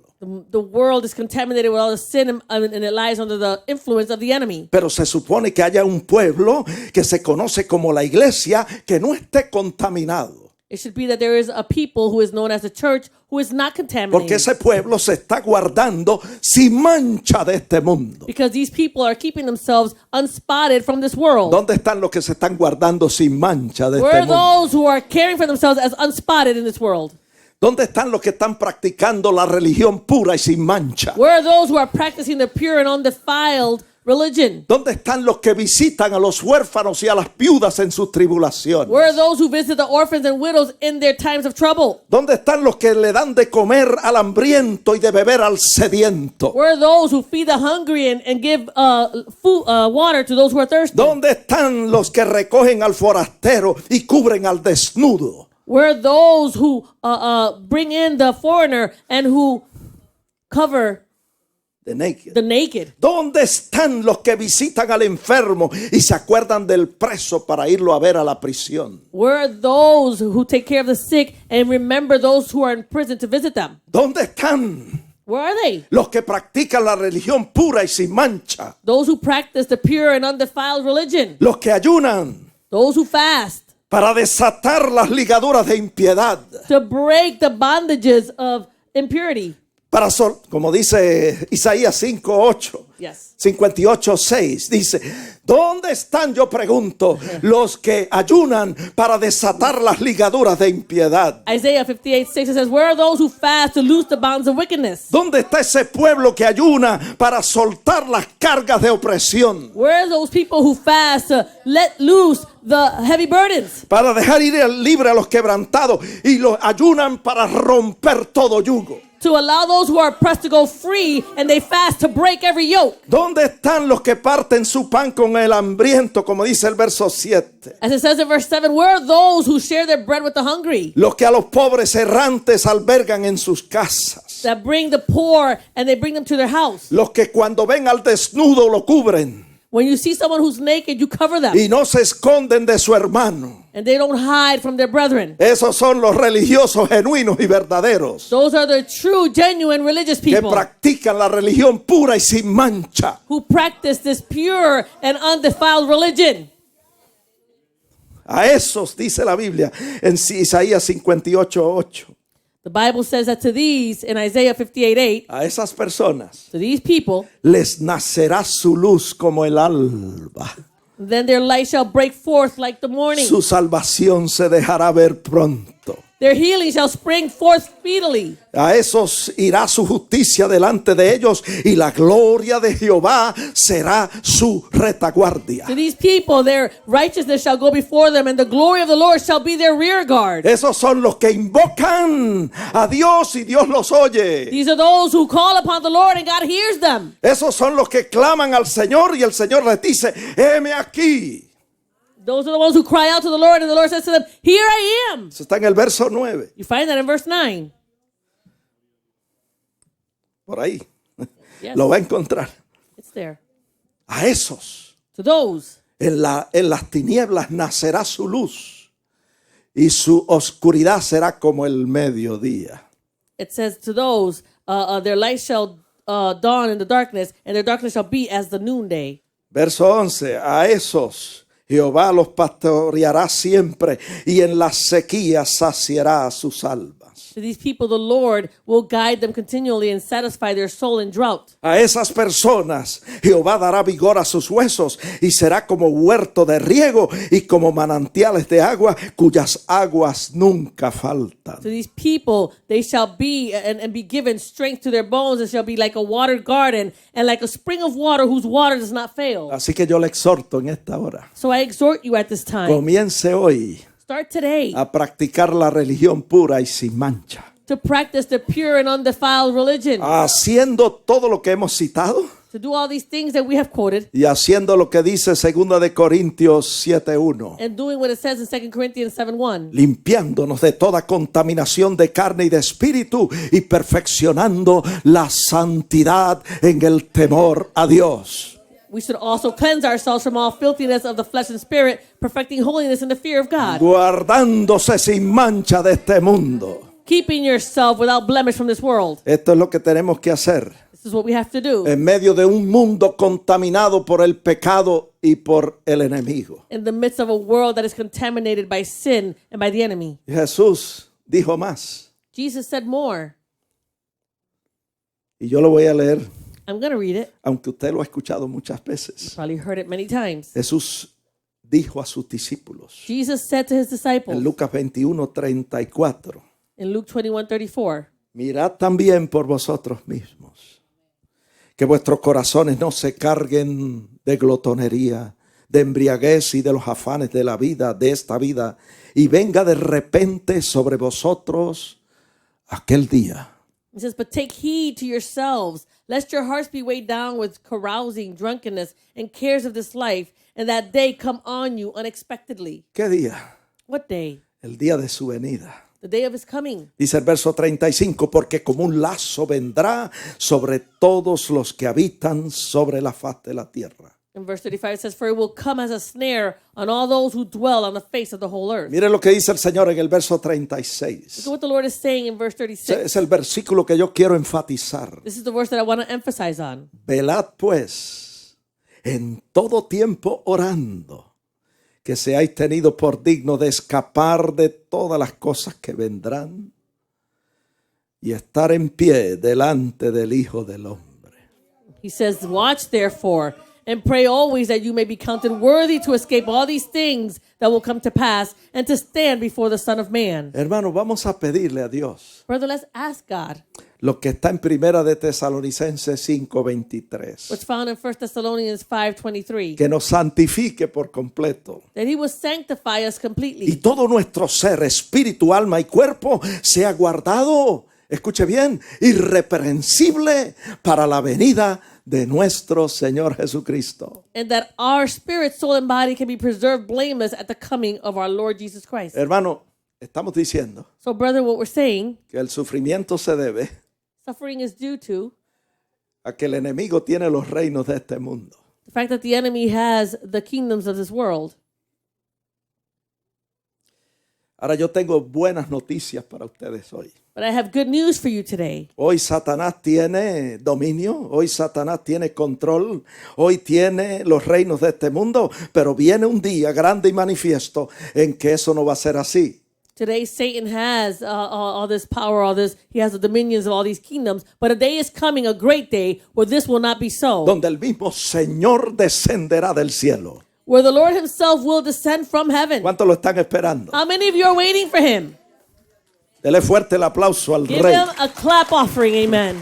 The world is contaminated with all the sin and it lies under the influence of the enemy. Pero se supone que haya un pueblo que se conoce como la iglesia que no esté contaminado. It should be that there is a people who is known as the church who is not Porque contaminated. ese pueblo se está guardando sin mancha de este mundo. Because these people are keeping themselves unspotted from this world. ¿Dónde están los que se están guardando sin mancha de Where este are mundo? those who are caring for themselves as unspotted in this world? ¿Dónde están los que están practicando la religión pura y sin mancha? Where are those who are practicing the pure and undefiled religion? ¿Dónde están los que visitan a los huérfanos y a las viudas en sus tribulaciones? Where are those who visit the orphans and widows in their times of trouble? ¿Dónde están los que le dan de comer al hambriento y de beber al sediento? Where are those who feed the hungry and give food, water to those who are thirsty? ¿Dónde están los que recogen al forastero y cubren al desnudo? Where are those who bring in the foreigner and who cover The naked. the naked? ¿Dónde están los que visitan al enfermo y se acuerdan del preso para irlo a ver a la prisión? Where are those who take care of the sick and remember those who are in prison to visit them? ¿Dónde están Where are they? los que practican la religión pura y sin mancha? Those who practice the pure and undefiled religion. Los que ayunan Those who fast para desatar las ligaduras de impiedad. to break the bondages of impurity. Como dice Isaías 5:8. Yes. 58:6 dice: ¿dónde están, yo pregunto, los que ayunan para desatar las ligaduras de impiedad? Isaiah 58:6 it says, where are those who fast to loose the bonds of wickedness? ¿Dónde está ese pueblo que ayuna para soltar las cargas de opresión? Where are those people who fast to let loose the heavy burdens? Para dejar ir libre a los quebrantados, y los ayunan para romper todo yugo. To allow those who are oppressed to go free, and they fast to break every yoke. ¿Dónde están los que parten su pan con el hambriento, como dice el verso 7? As it says in verse 7, where are those who share their bread with the hungry? Los que a los pobres errantes albergan en sus casas. That bring the poor and they bring them to their house. Los que cuando ven al desnudo lo cubren When you see someone who's naked, you cover them. y no se esconden de su hermano. And they don't hide from their brethren. Esos son los religiosos genuinos y verdaderos Those are the true, genuine religious que people practican la religión pura y sin mancha. who practice this pure and undefiled religion. A esos, dice la Biblia en Isaías 58:8, The Bible says that to these, in Isaiah 58:8, a esas personas to these people, les nacerá su luz como el alba. then their light shall break forth like the morning. Su salvación se dejará ver pronto. Their healing shall spring forth speedily. A esos irá su justicia delante de ellos y la gloria de Jehová será su retaguardia. To these people, their righteousness shall go before them, and the glory of the Lord shall be their rear guard. Esos son los que invocan a Dios y Dios los oye. These are those who call upon the Lord and God hears them. Esos son los que claman al Señor y el Señor les dice, heme aquí. Those are the ones who cry out to the Lord, and the Lord says to them, here I am. Eso está en el verso 9. You find that in verse 9. Por ahí. Yes, Lo va a encontrar. it's there. A esos. To those, En las tinieblas nacerá su luz y su oscuridad será como el mediodía. it says to those, their light shall dawn in the darkness, and their darkness shall be as the noonday. Verso 11. A esos Jehová los pastoreará siempre y en las sequías saciará sus almas. To these people, the Lord will guide them continually and satisfy their soul in drought. A esas personas Jehová dará vigor a sus huesos y será como huerto de riego y como manantiales de agua cuyas aguas nunca faltan. To these people, they shall be and be given strength to their bones, and shall be like a watered garden and like a spring of water whose water does not fail. Así que yo le exhorto en esta hora. So I exhort you at this time, Comience hoy start today a practicar la religión pura y sin mancha, to practice the pure and undefiled religion, haciendo todo lo que hemos citado to do all these things that we have quoted, y haciendo lo que dice 2 de Corintios 7:1. and doing what it says in 2 Corinthians 7:1. Limpiándonos de toda contaminación de carne y de espíritu y perfeccionando la santidad en el temor a Dios. We should also cleanse ourselves from all filthiness of the flesh and spirit, perfecting holiness in the fear of God, Guardándose sin mancha de este mundo. keeping yourself without blemish from this world. Esto es lo que tenemos que hacer This is what we have to do en medio de un mundo contaminado por el pecado y por el enemigo. in the midst of a world that is contaminated by sin and by the enemy. Jesús dijo más Jesus said more. y yo lo voy a leer, I'm going to read it. aunque usted lo ha escuchado muchas veces. Probably heard it many times. Jesús dijo a sus discípulos Jesus said to his en disciples Lucas 21:34. in Luke 21:34, Mirad también por vosotros mismos, que vuestros corazones no se carguen de glotonería, de embriaguez y de los afanes de la vida, de esta vida, y venga de repente sobre vosotros aquel día. He says, but take heed to yourselves, lest your hearts be weighed down with carousing, drunkenness, and cares of this life, and that day come on you unexpectedly. ¿Qué día? What day? El día de su venida. The day of his coming. Dice el verso 35, porque como un lazo vendrá sobre todos los que habitan sobre la faz de la tierra. In verse 35 it says, for it will come as a snare on all those who dwell on the face of the whole earth. Mire lo que dice el Señor en el verso 36. Look at what the Lord is saying in verse 36. Es el versículo que yo quiero enfatizar. This is the verse that I want to emphasize on. Velad pues en todo tiempo orando, que seáis tenidos por digno de escapar de todas las cosas que vendrán y estar en pie delante del Hijo del Hombre. He says, watch therefore, and pray always that you may be counted worthy to escape all these things that will come to pass, and to stand before the Son of Man. Hermanos, vamos a pedirle a Dios Brother, let's ask God, lo que está en Primera de Tesalonicenses 5:23, what's found in 1 Thessalonians 5:23, que nos santifique por completo that he will sanctify us y completely, todo nuestro ser, espíritu, alma y cuerpo sea guardado, escuche bien, irreprensible para la venida de nuestro Señor Jesucristo. and that our spirit, soul, and body can be preserved blameless at the coming of our Lord Jesus Christ. Hermano, estamos diciendo So, brother, what we're saying, que el sufrimiento se debe suffering is due to a que el enemigo tiene los reinos de este mundo. the fact that the enemy has the kingdoms of this world. Ahora yo tengo buenas noticias para ustedes hoy. But I have good news for you today. Hoy Satanás tiene dominio, hoy Satanás tiene control, hoy tiene los reinos de este mundo, pero viene un día grande y manifiesto en que eso no va a ser así. Today, Satan has all this power, he has the dominions of all these kingdoms. But a day is coming, a great day, where this will not be so. Donde el mismo Señor descenderá del cielo. Where the Lord himself will descend from heaven. ¿Cuántos lo están esperando? How many of you are waiting for him? Dele fuerte el aplauso al Give Rey. him a clap offering. Amen.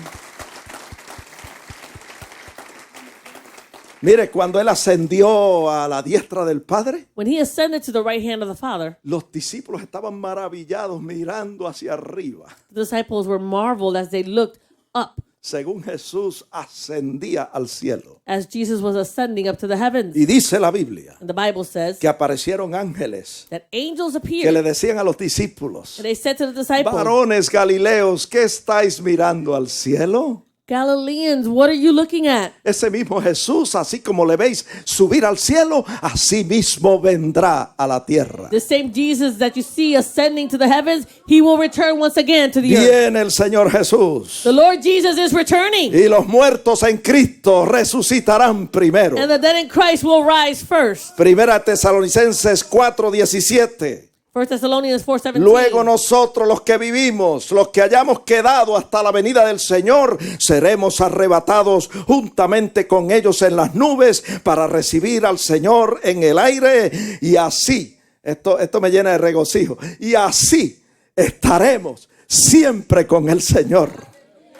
Mire, cuando él ascendió a la diestra del Padre, When he ascended to the right hand of the Father, los discípulos estaban maravillados mirando hacia arriba, the disciples were marveled as they looked up según Jesús ascendía al cielo. as Jesus was ascending up to the heavens. Y dice la Biblia And the Bible says que aparecieron ángeles that angels que appeared. le decían a los discípulos: And they said to the disciples, varones Galileos, ¿qué estáis mirando al cielo? Galileans, what are you looking at? Ese mismo Jesús, así como le veis subir al cielo, así mismo vendrá a la tierra. The same Jesus that you see ascending to the heavens, he will return once again to the earth. Viene el Señor Jesús. The Lord Jesus is returning. Y los muertos en Cristo resucitarán primero. And the dead in Christ will rise first. Primera Tesalonicenses 4:17. 1 Thessalonians 4:17. Luego nosotros los que vivimos, los que hayamos quedado hasta la venida del Señor, seremos arrebatados juntamente con ellos en las nubes para recibir al Señor en el aire. Y así, esto me llena de regocijo, y así estaremos siempre con el Señor.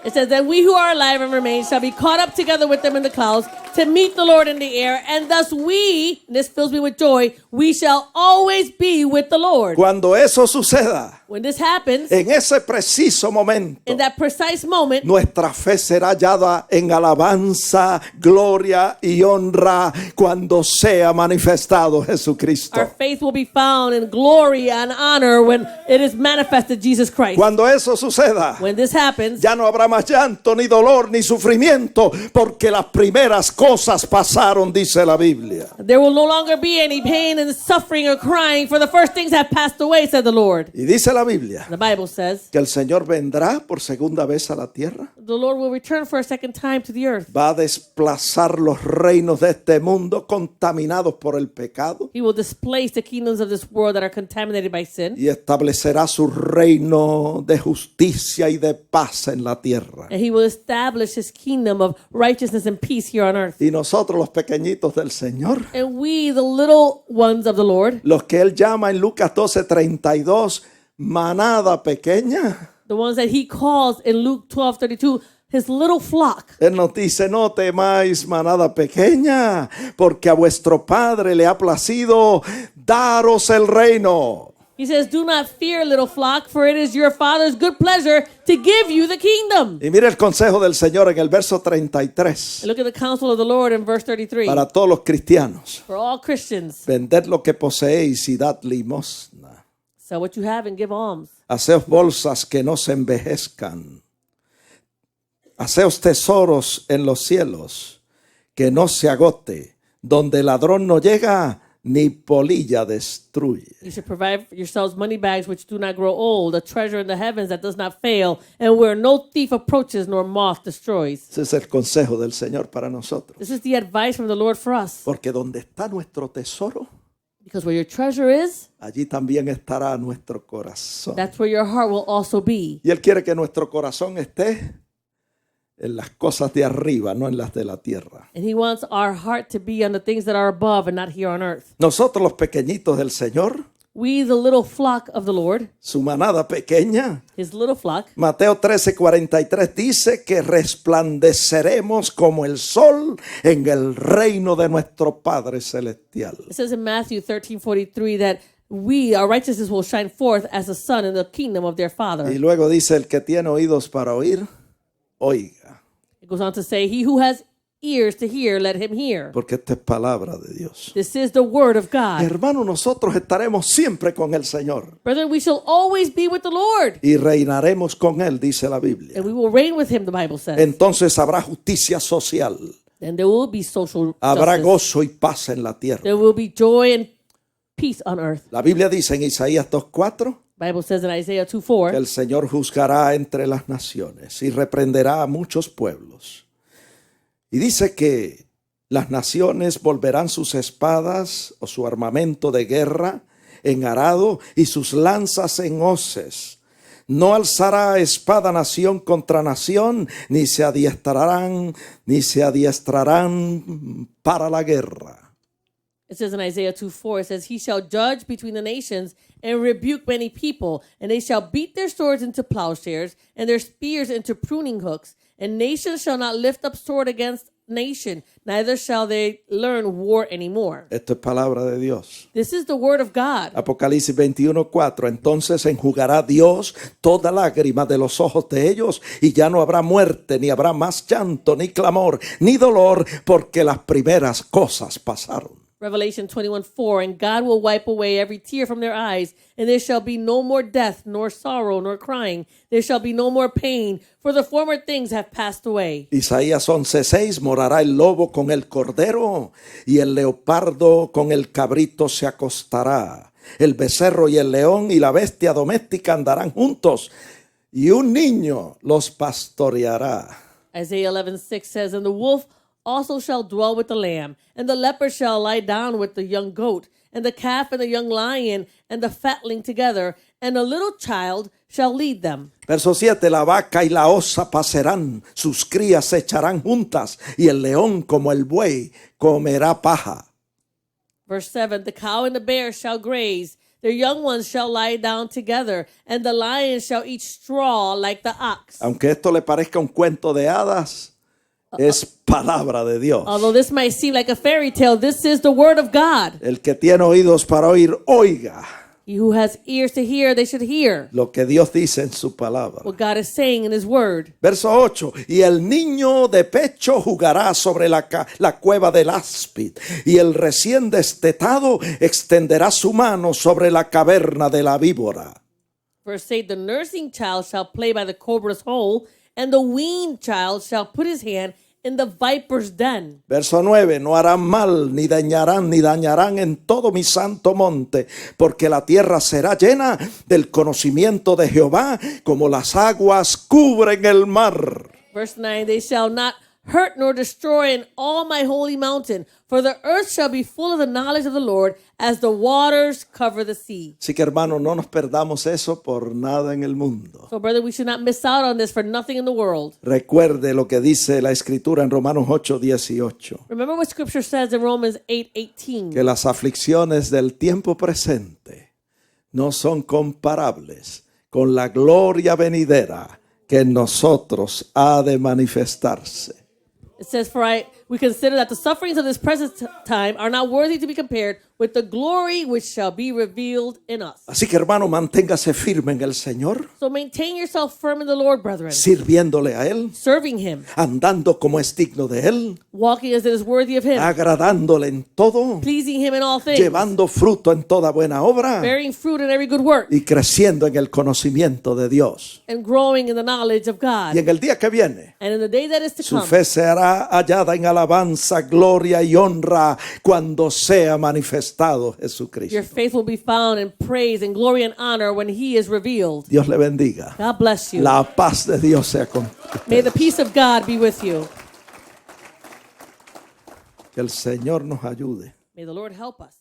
It says that we who are alive and remain shall be caught up together with them in the clouds to meet the Lord in the air. And thus we, this fills me with joy, we shall always be with the Lord. Cuando eso suceda, When this happens, en ese preciso momento, in that precise moment, nuestra fe será hallada en alabanza, gloria y honra cuando sea manifestado Jesucristo. our faith will be found in glory and honor when it is manifested Jesus Christ. Cuando eso suceda, When this happens, ya no habrá más llanto, ni dolor, ni sufrimiento, porque las primeras cosas pasaron, dice la Biblia. there will no longer be any pain and suffering or crying, for the first things have passed away, said the Lord. Y dice la Biblia The Bible says que el Señor vendrá por segunda vez a la tierra. the Lord will return for a second time to the earth. Va a desplazar los reinos de este mundo contaminados por el pecado He will displace the kingdoms of this world that are contaminated by sin. y establecerá su reino de justicia y de paz en la tierra. And he will establish his kingdom of righteousness and peace here on earth. Y nosotros los pequeñitos del Señor, And we, the little ones of the Lord, los que Él llama en Lucas 12:32 manada pequeña, the ones that he calls in Luke 12:32, his little flock. Él nos dice: no temáis, manada pequeña, porque a vuestro Padre le ha placido daros el reino. He says, do not fear, little flock, for it is your Father's good pleasure to give you the kingdom. Y mire el consejo del Señor en el verso 33 And look at the counsel of the Lord in verse 33. para todos los cristianos: For all Christians, vended lo que poseéis y dad limosna. sell what you have and give alms. Haceos bolsas que no se envejezcan. Haceos tesoros en los cielos, que no se agote, donde el ladrón no llega ni polilla destruye. You should provide for yourselves money bags which do not grow old, a treasure in the heavens that does not fail, and where no thief approaches nor moth destroys. Ese es el consejo del Señor para nosotros. This is the advice from the Lord for us. Porque donde está nuestro tesoro, Because where your treasure is, allí también estará nuestro corazón. that's where your heart will also be. Y Él quiere que nuestro corazón esté en las cosas de arriba, no en las de la tierra. And he wants our heart to be on the things that are above and not here on earth. Nosotros los pequeñitos del Señor, We, the little flock of the Lord, su manada pequeña, his little flock, Mateo 13:43 dice que resplandeceremos como el sol en el reino de nuestro Padre Celestial. it says in Matthew 13:43 that we, our righteousness, will shine forth as the sun in the kingdom of their Father. Y luego dice: el que tiene oídos para oír, oiga, It goes on to say, he who has ears to hear, let him hear. porque esta es palabra de Dios. This is the word of God. Hermano, nosotros estaremos siempre con el Señor Brethren, we shall always be with the Lord, y reinaremos con Él, dice la Biblia. and we will reign with him, the Bible says. Entonces habrá justicia social, And there will be social habrá justice. gozo y paz en la tierra. There will be joy and peace on earth. La Biblia dice en Isaías 2:4 Bible says in Isaiah que 2:4, el Señor juzgará entre las naciones y reprenderá a muchos pueblos. Y dice que las naciones volverán sus espadas o su armamento de guerra en arado y sus lanzas en hoces. No alzará espada nación contra nación, ni se adiestrarán para la guerra. It says in Isaiah 2:4, it says, he shall judge between the nations and rebuke many people, and they shall beat their swords into plowshares and their spears into pruning hooks, and nation shall not lift up sword against nation, neither shall they learn war anymore. Esto es palabra de Dios. This is the word of God. Apocalipsis 21:4. Entonces enjugará Dios toda lágrima de los ojos de ellos, y ya no habrá muerte, ni habrá más llanto, ni clamor, ni dolor, porque las primeras cosas pasaron. Revelation 21:4, and God will wipe away every tear from their eyes, and there shall be no more death, nor sorrow, nor crying. There shall be no more pain, for the former things have passed away. Isaías 11:6. Morará el lobo con el cordero, y el leopardo con el cabrito se acostará. El becerro y el león y la bestia doméstica andarán juntos, y un niño los pastoreará. Isaiah 11:6 says, and the wolf also shall dwell with the lamb, and the leopard shall lie down with the young goat, and the calf and the young lion and the fatling together, and a little child shall lead them. Verso 7. La vaca y la osa pasarán, sus crías se echarán juntas, y el león como el buey comerá paja. Verse 7, the cow and the bear shall graze, their young ones shall lie down together, and the lion shall eat straw like the ox. Aunque esto le parezca un cuento de hadas, es palabra de Dios. Although this might seem like a fairy tale, this is the word of God. El que tiene oídos para oír, oiga He who has ears to hear, they should hear lo que Dios dice en su palabra. what God is saying in his word. Verso 8. Y el niño de pecho jugará sobre la cueva del áspid, y el recién destetado extenderá su mano sobre la caverna de la víbora. Verse 8, the nursing child shall play by the cobra's hole, and the weaned child shall put his hand in the viper's den. Verso 9. No harán mal, ni dañarán en todo mi santo monte, porque la tierra será llena del conocimiento de Jehová, como las aguas cubren el mar. Verse 9, they shall not hurt nor destroy in all my holy mountain, for the earth shall be full of the knowledge of the Lord, as the waters cover the sea. Así que, hermano, no nos perdamos eso por nada en el mundo. So, brother, we should not miss out on this for nothing in the world. Recuerde lo que dice la Escritura en Romanos 8:18. Remember what Scripture says in Romans 8:18. Que las aflicciones del tiempo presente no son comparables con la gloria venidera que en nosotros ha de manifestarse. It says, we consider that the sufferings of this present time are not worthy to be compared with the glory which shall be revealed in us. Así que, hermano, manténgase firme en el Señor, So maintain yourself firm in the Lord, brethren, sirviéndole a Él, serving Him, andando como es digno de Él, walking as it is worthy of Him, agradándole en todo, pleasing Him in all things, llevando fruto en toda buena obra bearing fruit in every good work, y creciendo en el conocimiento de Dios. and growing in the knowledge of God. Y en el día que viene, And in the day that is to su come, fe será hallada en alabanza, gloria y honra cuando sea manifestado your Jesucristo. faith will be found in praise and glory and honor when He is revealed. Dios le bendiga. God bless you. La paz de Dios sea con May the usted. peace of God be with you. Que el Señor nos ayude May the Lord help us.